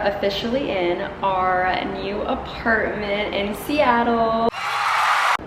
officially in our new apartment in Seattle.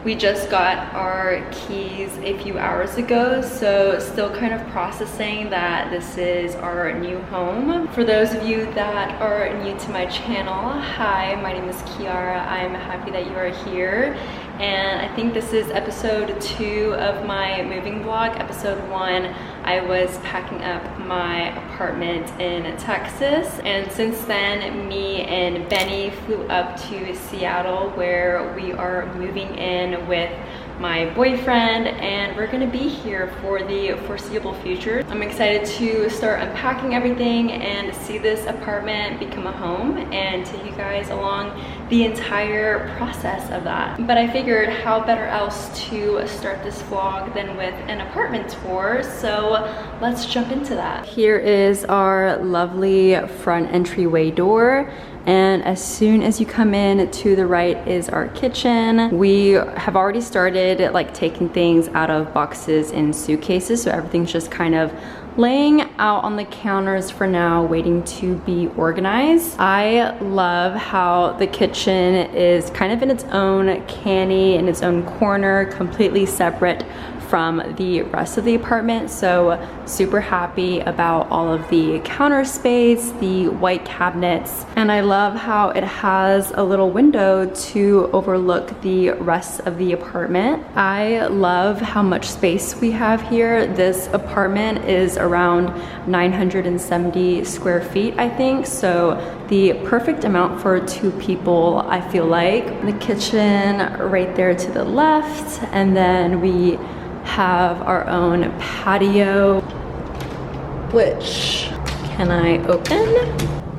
We just got our keys a few hours ago, so still kind of processing that this is our new home. For those of you that are new to my channel, hi, my name is Kiara. I'm happy that you are here. And I think this is episode 2 of my moving vlog. Episode 1, I was packing up my apartment in Texas. And since then, me and Benny flew up to Seattle, where we are moving in with my boyfriend, and we're gonna be here for the foreseeable future. I'm excited to start unpacking everything and see this apartment become a home and take you guys along the entire process of that. But I figured how better else to start this vlog than with an apartment tour, so let's jump into that. Here is our lovely front entryway door. And as soon as you come in, to the right is our kitchen. We have already started like taking things out of boxes and suitcases, so everything's just kind of laying out on the counters for now, waiting to be organized. I love how the kitchen is kind of in its own canny, in its own corner, completely separate from the rest of the apartment. So super happy about all of the counter space, the white cabinets, and I love how it has a little window to overlook the rest of the apartment. I love how much space we have here. This apartment is around 970 square feet, I think, so the perfect amount for 2 people, I feel like. The kitchen right there to the left, and then we have our own patio, which, can I open?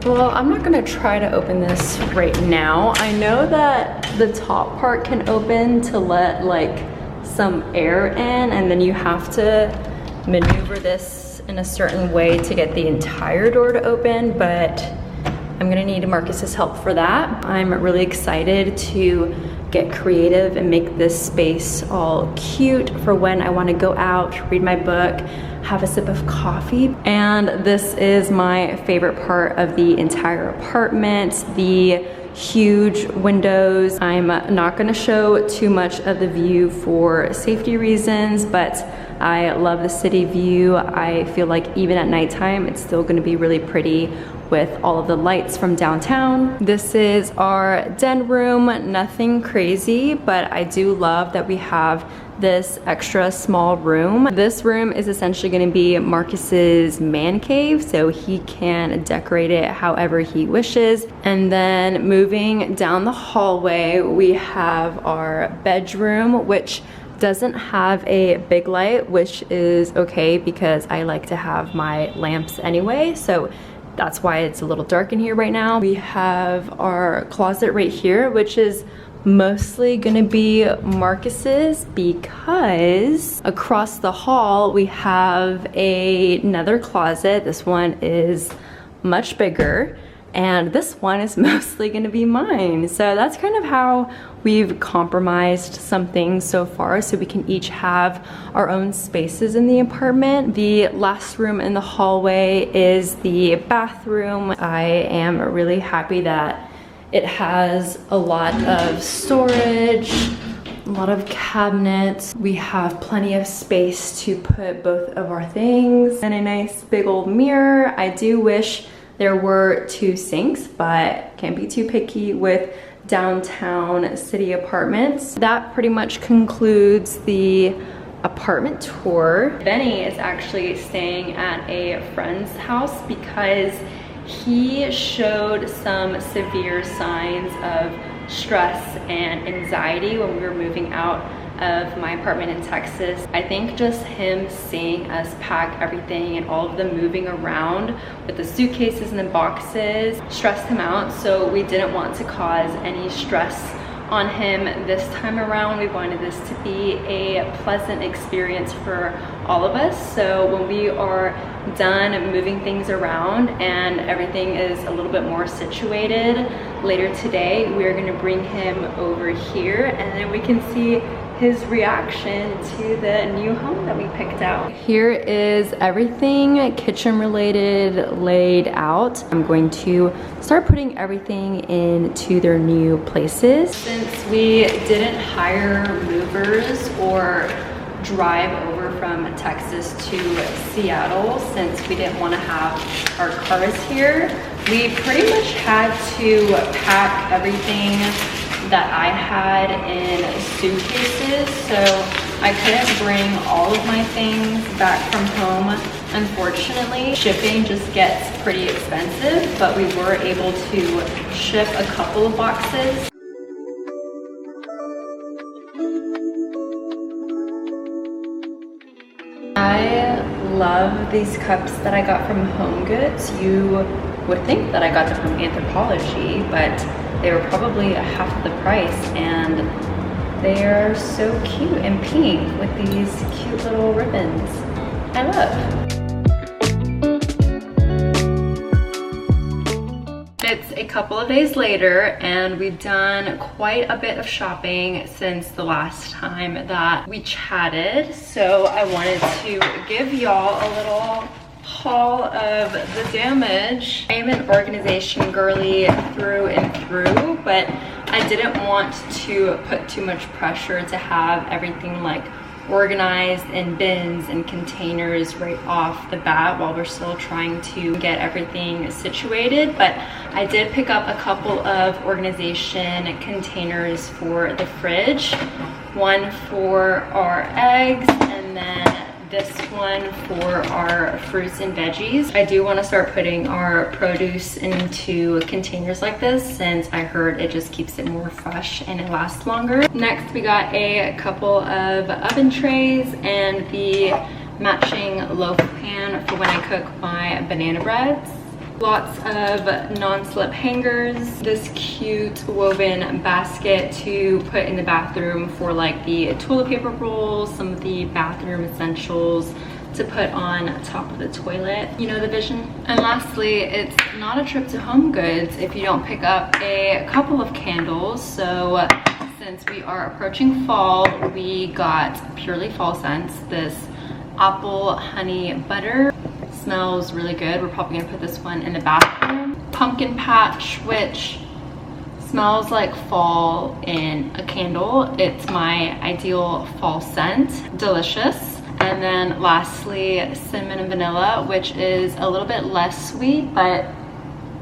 Well, I'm not gonna try to open this right now. I know that the top part can open to let like some air in, and then you have to maneuver this in a certain way to get the entire door to open, but I'm gonna need Marcus's help for that. I'm really excited to get creative and make this space all cute for when I want to go out, read my book, have a sip of coffee. And this is my favorite part of the entire apartment, the huge windows. I'm not going to show too much of the view for safety reasons, but I love the city view. I feel like even at nighttime, it's still going to be really pretty with all of the lights from downtown. This is our den room, nothing crazy, but I do love that we have this extra small room. This room is essentially gonna be Marcus's man cave, so he can decorate it however he wishes. And then moving down the hallway, we have our bedroom, which doesn't have a big light, which is okay because I like to have my lamps anyway, so that's why it's a little dark in here right now. We have our closet right here, which is mostly gonna be Marcus's, because across the hall we have another closet. This one is much bigger, and this one is mostly gonna be mine. So that's kind of how we've compromised some things so far, so we can each have our own spaces in the apartment. The last room in the hallway is the bathroom. I am really happy that it has a lot of storage, a lot of cabinets. We have plenty of space to put both of our things, and a nice big old mirror. I do wish there were 2 sinks, but can't be too picky with downtown city apartments. That pretty much concludes the apartment tour. Benny is actually staying at a friend's house because he showed some severe signs of stress and anxiety when we were moving out of my apartment in Texas. I think just him seeing us pack everything and all of the moving around with the suitcases and the boxes stressed him out, so we didn't want to cause any stress on him this time around. We wanted this to be a pleasant experience for all of us. So when we are done moving things around and everything is a little bit more situated later today, we're gonna bring him over here and then we can see his reaction to the new home that we picked out. Here is everything kitchen related laid out. I'm going to start putting everything into their new places. Since we didn't hire movers or drive over from Texas to Seattle, since we didn't want to have our cars here, we pretty much had to pack everything that I had in suitcases, so I couldn't bring all of my things back from home. Unfortunately, shipping just gets pretty expensive, but we were able to ship a couple of boxes. I love these cups that I got from Home Goods. You would think that I got them from Anthropologie, but they were probably half the price, and they are so cute and pink with these cute little ribbons. I love. It's a couple of days later, and we've done quite a bit of shopping since the last time that we chatted. So I wanted to give y'all a little haul of the damage. I am an organization girly through and through, but I didn't want to put too much pressure to have everything like organized in bins and containers right off the bat while we're still trying to get everything situated. But I did pick up a couple of organization containers for the fridge, one for our eggs, and then this one for our fruits and veggies. I do want to start putting our produce into containers like this, since I heard it just keeps it more fresh and it lasts longer. Next, we got a couple of oven trays and the matching loaf pan for when I cook my banana breads. Lots of non-slip hangers, this cute woven basket to put in the bathroom for like the toilet paper rolls, some of the bathroom essentials to put on top of the toilet. You know the vision. And lastly, it's not a trip to Home Goods if you don't pick up a couple of candles. So since we are approaching fall, we got purely fall scents. This apple honey butter smells really good. We're probably gonna put this one in the bathroom. Pumpkin patch, which smells like fall in a candle. It's my ideal fall scent. Delicious. And then lastly, cinnamon and vanilla, which is a little bit less sweet, but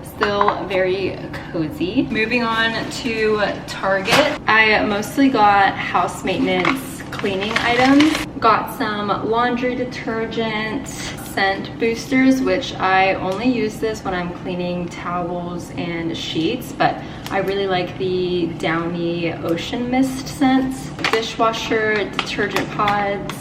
still very cozy. Moving on to Target. I mostly got house maintenance cleaning items. Got some laundry detergent, scent boosters, which I only use this when I'm cleaning towels and sheets, but I really like the Downy Ocean Mist scents. Dishwasher detergent pods,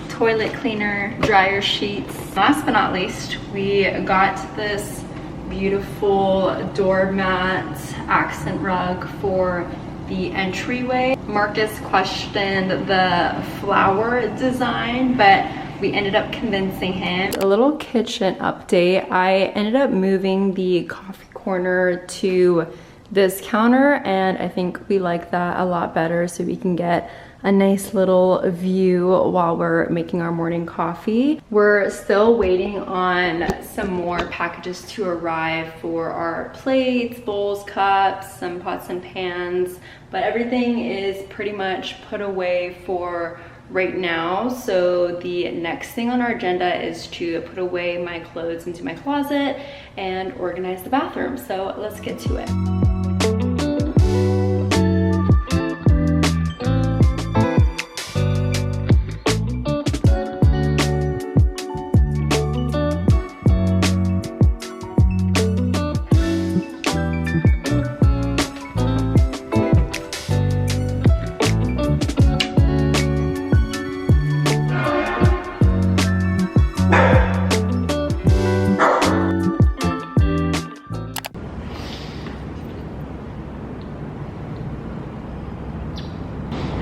toilet cleaner, dryer sheets. Last but not least, we got this beautiful doormat accent rug for the entryway. Marcus questioned the flower design, but we ended up convincing him. A little kitchen update. I ended up moving the coffee corner to this counter, and I think we like that a lot better, so we can get a nice little view while we're making our morning coffee. We're still waiting on some more packages to arrive for our plates, bowls, cups, some pots and pans, but everything is pretty much put away for right now. So the next thing on our agenda is to put away my clothes into my closet and organize the bathroom. So let's get to it.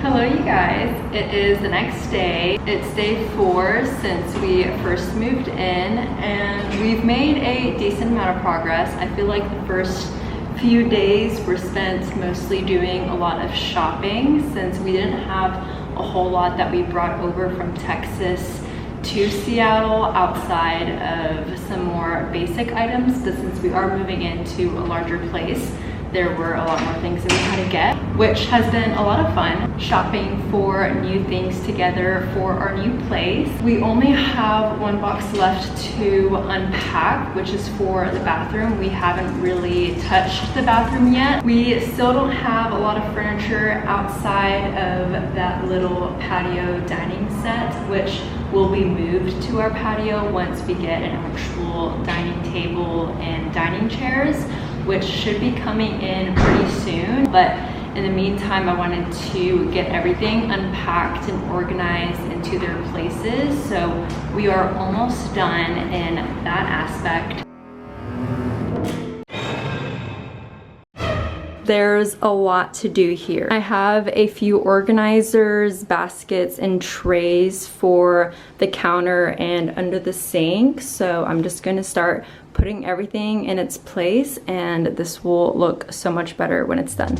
Hello you guys, it is the next day. It's day 4 since we first moved in, and we've made a decent amount of progress. I feel like the first few days were spent mostly doing a lot of shopping, since we didn't have a whole lot that we brought over from Texas to Seattle outside of some more basic items, but since we are moving into a larger place, there were a lot more things that we had to get, which has been a lot of fun, shopping for new things together for our new place. We only have one box left to unpack, which is for the bathroom. We haven't really touched the bathroom yet. We still don't have a lot of furniture outside of that little patio dining set, which will be moved to our patio once we get an actual dining table and dining chairs, which should be coming in pretty soon. But in the meantime, I wanted to get everything unpacked and organized into their places. So we are almost done in that aspect. There's a lot to do here. I have a few organizers, baskets, and trays for the counter and under the sink. So I'm just gonna start putting everything in its place, and this will look so much better when it's done.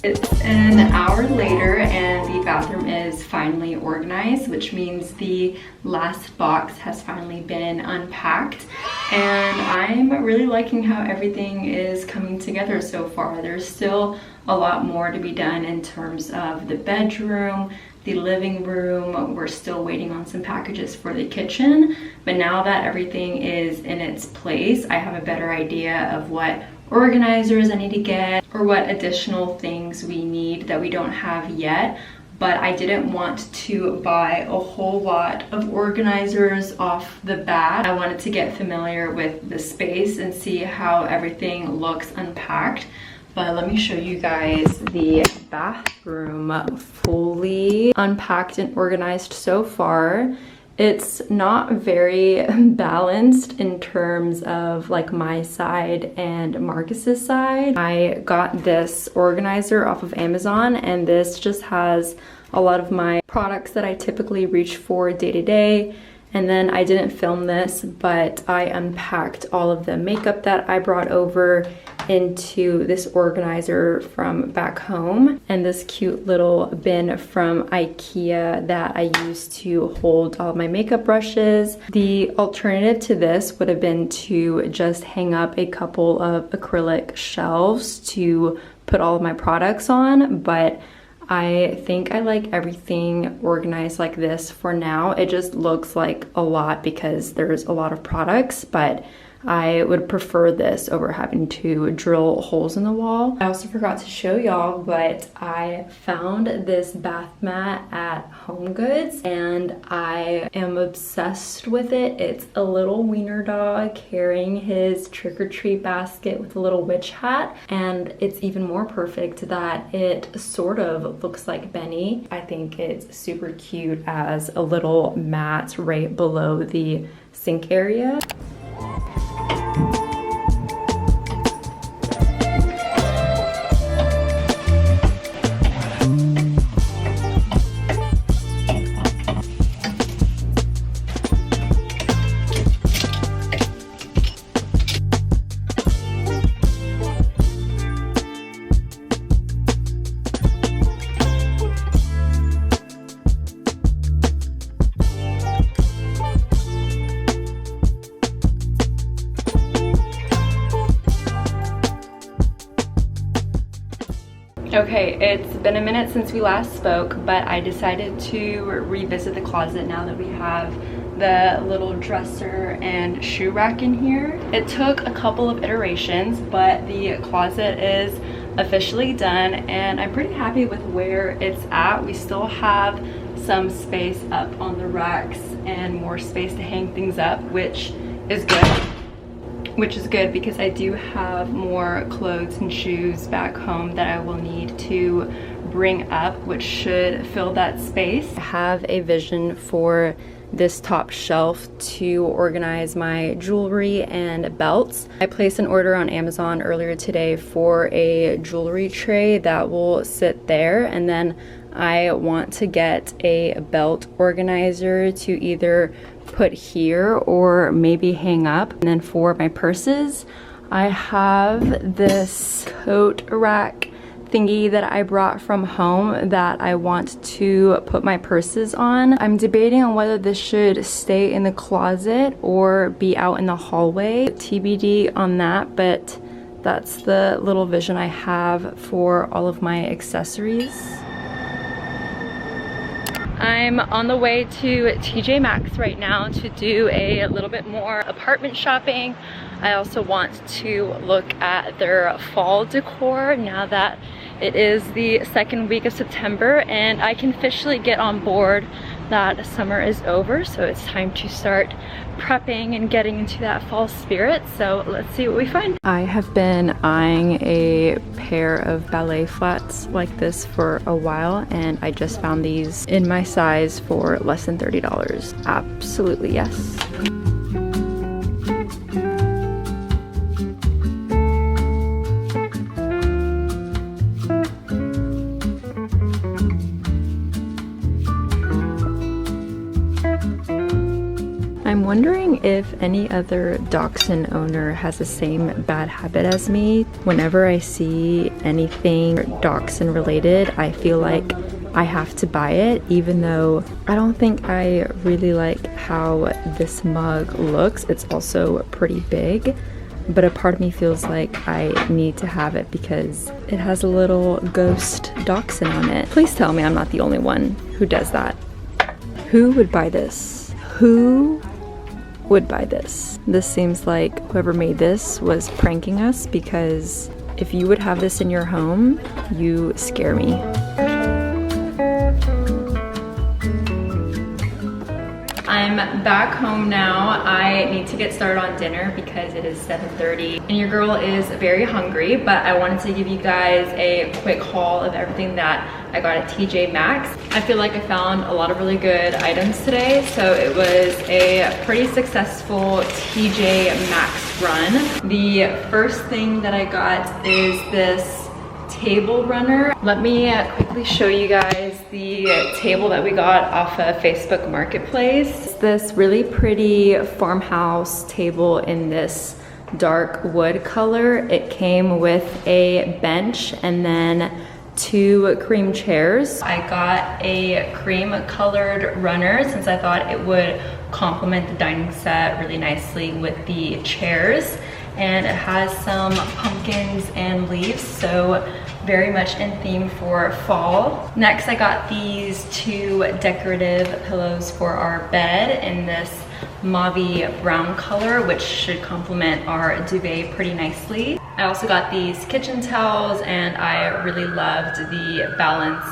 It's an hour later and the bathroom is finally organized, which means the last box has finally been unpacked. And I'm really liking how everything is coming together so far. There's still a lot more to be done in terms of the bedroom, the living room. We're still waiting on some packages for the kitchen. But now that everything is in its place, I have a better idea of what organizers I need to get or what additional things we need that we don't have yet. But I didn't want to buy a whole lot of organizers off the bat. I wanted to get familiar with the space and see how everything looks unpacked. But let me show you guys the bathroom fully unpacked and organized so far. It's not very balanced in terms of like my side and Marcus's side. I got this organizer off of Amazon, and this just has a lot of my products that I typically reach for day to day. And then I didn't film this, but I unpacked all of the makeup that I brought over into this organizer from back home, and this cute little bin from IKEA that I use to hold all of my makeup brushes. The alternative to this would have been to just hang up a couple of acrylic shelves to put all of my products on, but I think I like everything organized like this for now. It just looks like a lot because there's a lot of products, but I would prefer this over having to drill holes in the wall. I also forgot to show y'all, but I found this bath mat at HomeGoods and I am obsessed with it. It's a little wiener dog carrying his trick-or-treat basket with a little witch hat, and it's even more perfect that it sort of looks like Benny. I think it's super cute as a little mat right below the sink area. Okay, it's been a minute since we last spoke, but I decided to revisit the closet now that we have the little dresser and shoe rack in here. It took a couple of iterations, but the closet is officially done and I'm pretty happy with where it's at. We still have some space up on the racks and more space to hang things up, which is good because I do have more clothes and shoes back home that I will need to bring up, which should fill that space. I have a vision for this top shelf to organize my jewelry and belts. I placed an order on Amazon earlier today for a jewelry tray that will sit there, and then I want to get a belt organizer to either put here or maybe hang up. And then for my purses, I have this coat rack thingy that I brought from home that I want to put my purses on. I'm debating on whether this should stay in the closet or be out in the hallway. TBD on that, but that's the little vision I have for all of my accessories. I'm on the way to TJ Maxx right now to do a little bit more apartment shopping. I also want to look at their fall decor now that it is the second week of September and I can officially get on board that summer is over, so it's time to start prepping and getting into that fall spirit. So let's see what we find. I have been eyeing a pair of ballet flats like this for a while, and I just found these in my size for less than $30. Absolutely yes. I'm wondering if any other dachshund owner has the same bad habit as me. Whenever I see anything dachshund related, I feel like I have to buy it, even though I don't think I really like how this mug looks. It's also pretty big, but a part of me feels like I need to have it because it has a little ghost dachshund on it. Please tell me I'm not the only one who does that. Who would buy this? Who would buy this? This seems like whoever made this was pranking us, because if you would have this in your home, you scare me. I'm back home now. I need to get started on dinner because it is 7:30 and your girl is very hungry, but I wanted to give you guys a quick haul of everything that I got at TJ Maxx. I feel like I found a lot of really good items today, so it was a pretty successful TJ Maxx run. The first thing that I got is this table runner. Let me quickly show you guys the table that we got off of Facebook Marketplace. It's this really pretty farmhouse table in this dark wood color. It came with a bench and then 2 cream chairs. I got a cream colored runner since I thought it would complement the dining set really nicely with the chairs. And it has some pumpkins and leaves, so very much in theme for fall. Next, I got these 2 decorative pillows for our bed in this mauve brown color, which should complement our duvet pretty nicely. I also got these kitchen towels, and I really loved the balance.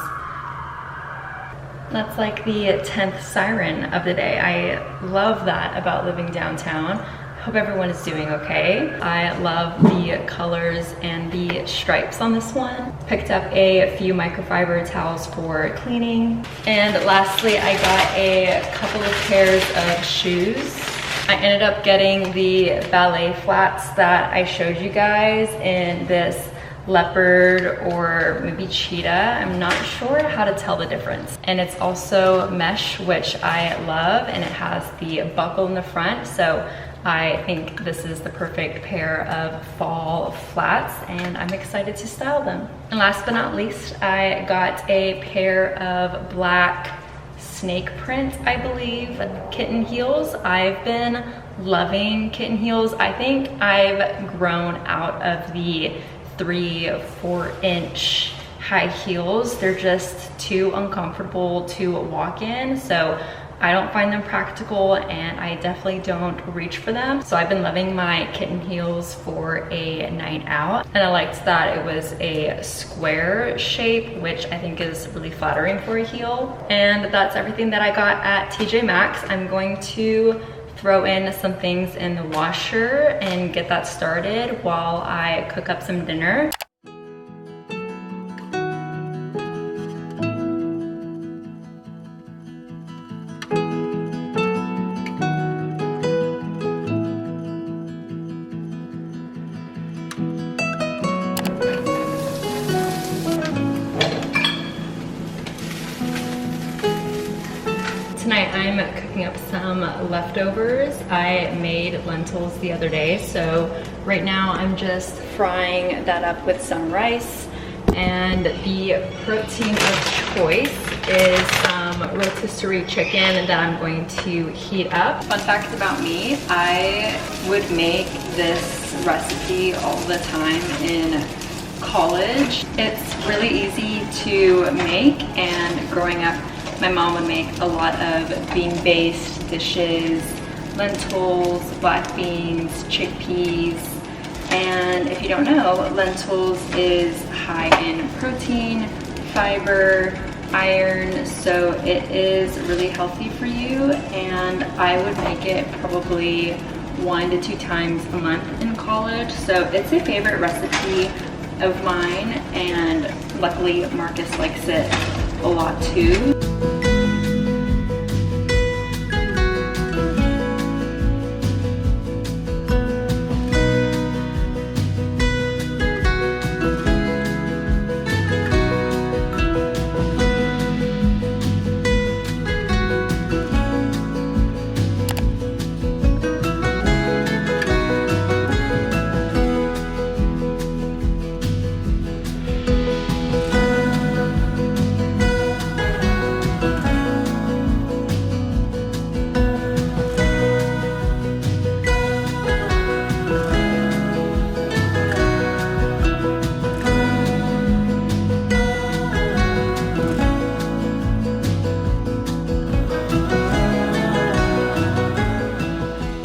That's like the 10th siren of the day. I love that about living downtown. Hope everyone is doing okay. I love the colors and the stripes on this one. Picked up a few microfiber towels for cleaning. And lastly, I got a couple of pairs of shoes. I ended up getting the ballet flats that I showed you guys in this leopard or maybe cheetah. I'm not sure how to tell the difference. And it's also mesh, which I love, and it has the buckle in the front. So I think this is the perfect pair of fall flats, and I'm excited to style them. And last but not least, I got a pair of black snake print, I believe, kitten heels. I've been loving kitten heels. I think I've grown out of the 3-4 inch high heels. They're just too uncomfortable to walk in, so I don't find them practical, and I definitely don't reach for them. So I've been loving my kitten heels for a night out. And I liked that it was a square shape, which I think is really flattering for a heel. And that's everything that I got at TJ Maxx. I'm going to throw in some things in the washer and get that started while I cook up some dinner. I'm cooking up some leftovers. I made lentils the other day, so right now I'm just frying that up with some rice. And the protein of choice is some rotisserie chicken that I'm going to heat up. Fun fact about me, I would make this recipe all the time in college. It's really easy to make, and growing up, my mom would make a lot of bean-based dishes, lentils, black beans, chickpeas. And if you don't know, lentils is high in protein, fiber, iron, so it is really healthy for you. And I would make it probably 1 to 2 times a month in college. So it's a favorite recipe of mine, and luckily Marcus likes it a lot too.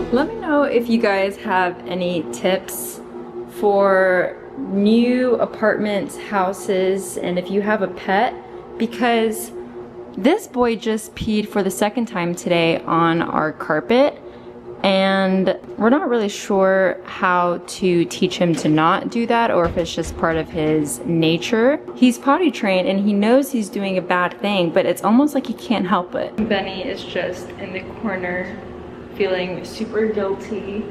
Let me know if you guys have any tips for new apartments, houses, and if you have a pet, because this boy just peed for the 2nd time today on our carpet, and we're not really sure how to teach him to not do that, or if it's just part of his nature. He's potty trained and he knows he's doing a bad thing, but it's almost like he can't help it. Benny is just in the corner feeling super guilty.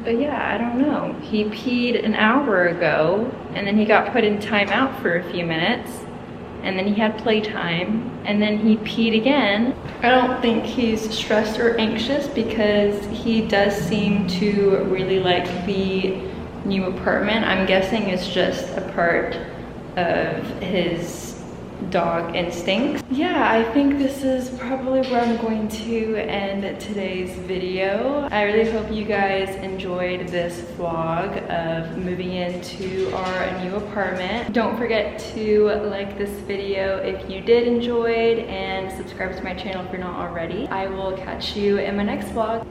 But yeah, I don't know. He peed an hour ago, and then he got put in timeout for a few minutes, and then he had playtime, and then he peed again. I don't think he's stressed or anxious, because he does seem to really like the new apartment. I'm guessing it's just a part of his dog instincts. Yeah, I think this is probably where I'm going to end today's video. I really hope you guys enjoyed this vlog of moving into our new apartment. Don't forget to like this video if you did enjoy it, and subscribe to my channel if you're not already. I will catch you in my next vlog.